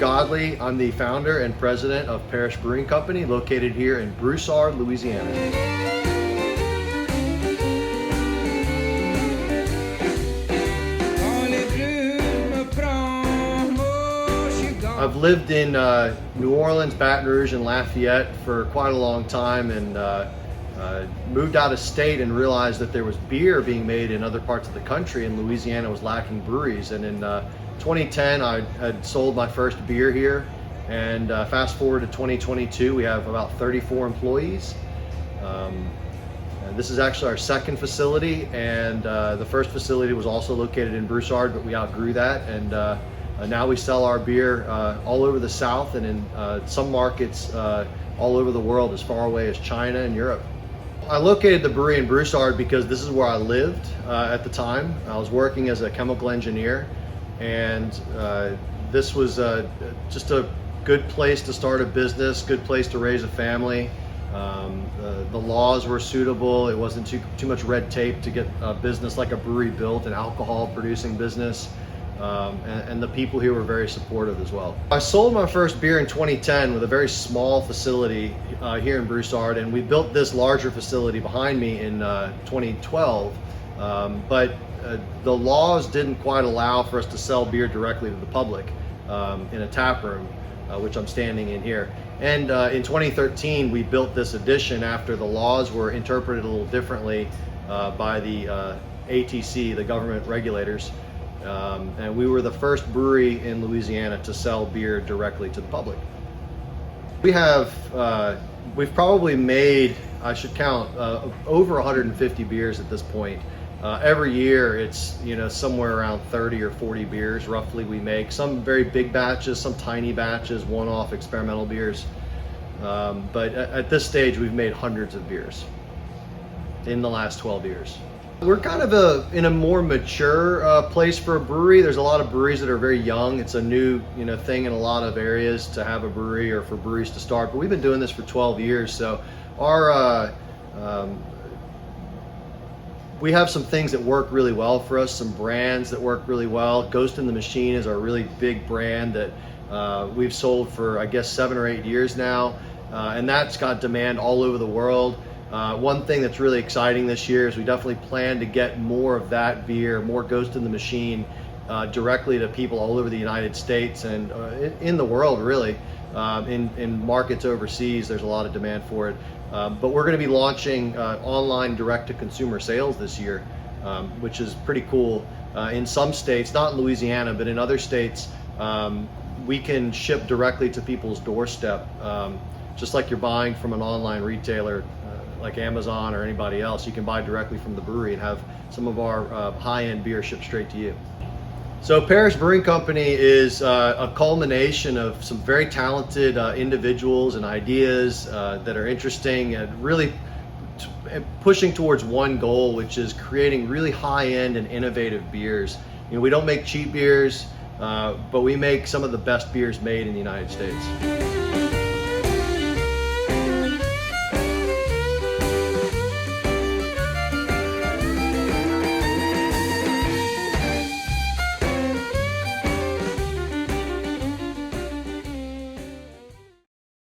Godley. I'm the founder and president of Parish Brewing Company, located here in Broussard, Louisiana. I've lived in New Orleans, Baton Rouge, and Lafayette for quite a long time, and moved out of state and realized that there was beer being made in other parts of the country, and Louisiana was lacking breweries. And in 2010, I had sold my first beer here, and fast forward to 2022, we have about 34 employees. And this is actually our second facility, and the first facility was also located in Broussard, but we outgrew that, and now we sell our beer all over the South and in some markets all over the world, as far away as China and Europe. I located the brewery in Broussard because this is where I lived at the time. I was working as a chemical engineer, and this was just a good place to start a business, good place to raise a family. The laws were suitable. It wasn't too much red tape to get a business like a brewery built, an alcohol producing business. And the people here were very supportive as well. I sold my first beer in 2010 with a very small facility here in Broussard, and we built this larger facility behind me in 2012. But the laws didn't quite allow for us to sell beer directly to the public in a tap room, which I'm standing in here. And in 2013, we built this addition after the laws were interpreted a little differently by the ATC, the government regulators. And we were the first brewery in Louisiana to sell beer directly to the public. We've probably made, I should count, over 150 beers at this point. Every year it's somewhere around 30 or 40 beers roughly we make. Some very big batches, some tiny batches, one-off experimental beers. But at this stage we've made hundreds of beers in the last 12 years. We're kind of in a more mature place for a brewery. There's a lot of breweries that are very young. It's a new thing in a lot of areas to have a brewery or for breweries to start. But we've been doing this for 12 years, so our we have some things that work really well for us, some brands that work really well. Ghost in the Machine is our really big brand that we've sold for, I guess, 7 or 8 years now, and that's got demand all over the world. One thing that's really exciting this year is we definitely plan to get more of that beer, more Ghost in the Machine, directly to people all over the United States and in the world, really. In markets overseas, there's a lot of demand for it. But we're going to be launching online direct-to-consumer sales this year, which is pretty cool. In some states, not in Louisiana, but in other states, we can ship directly to people's doorstep, just like you're buying from an online retailer like Amazon or anybody else. You can buy directly from the brewery and have some of our high-end beer shipped straight to you. So Parish Brewing Company is a culmination of some very talented individuals and ideas that are interesting and really pushing towards one goal, which is creating really high-end and innovative beers. We don't make cheap beers, but we make some of the best beers made in the United States.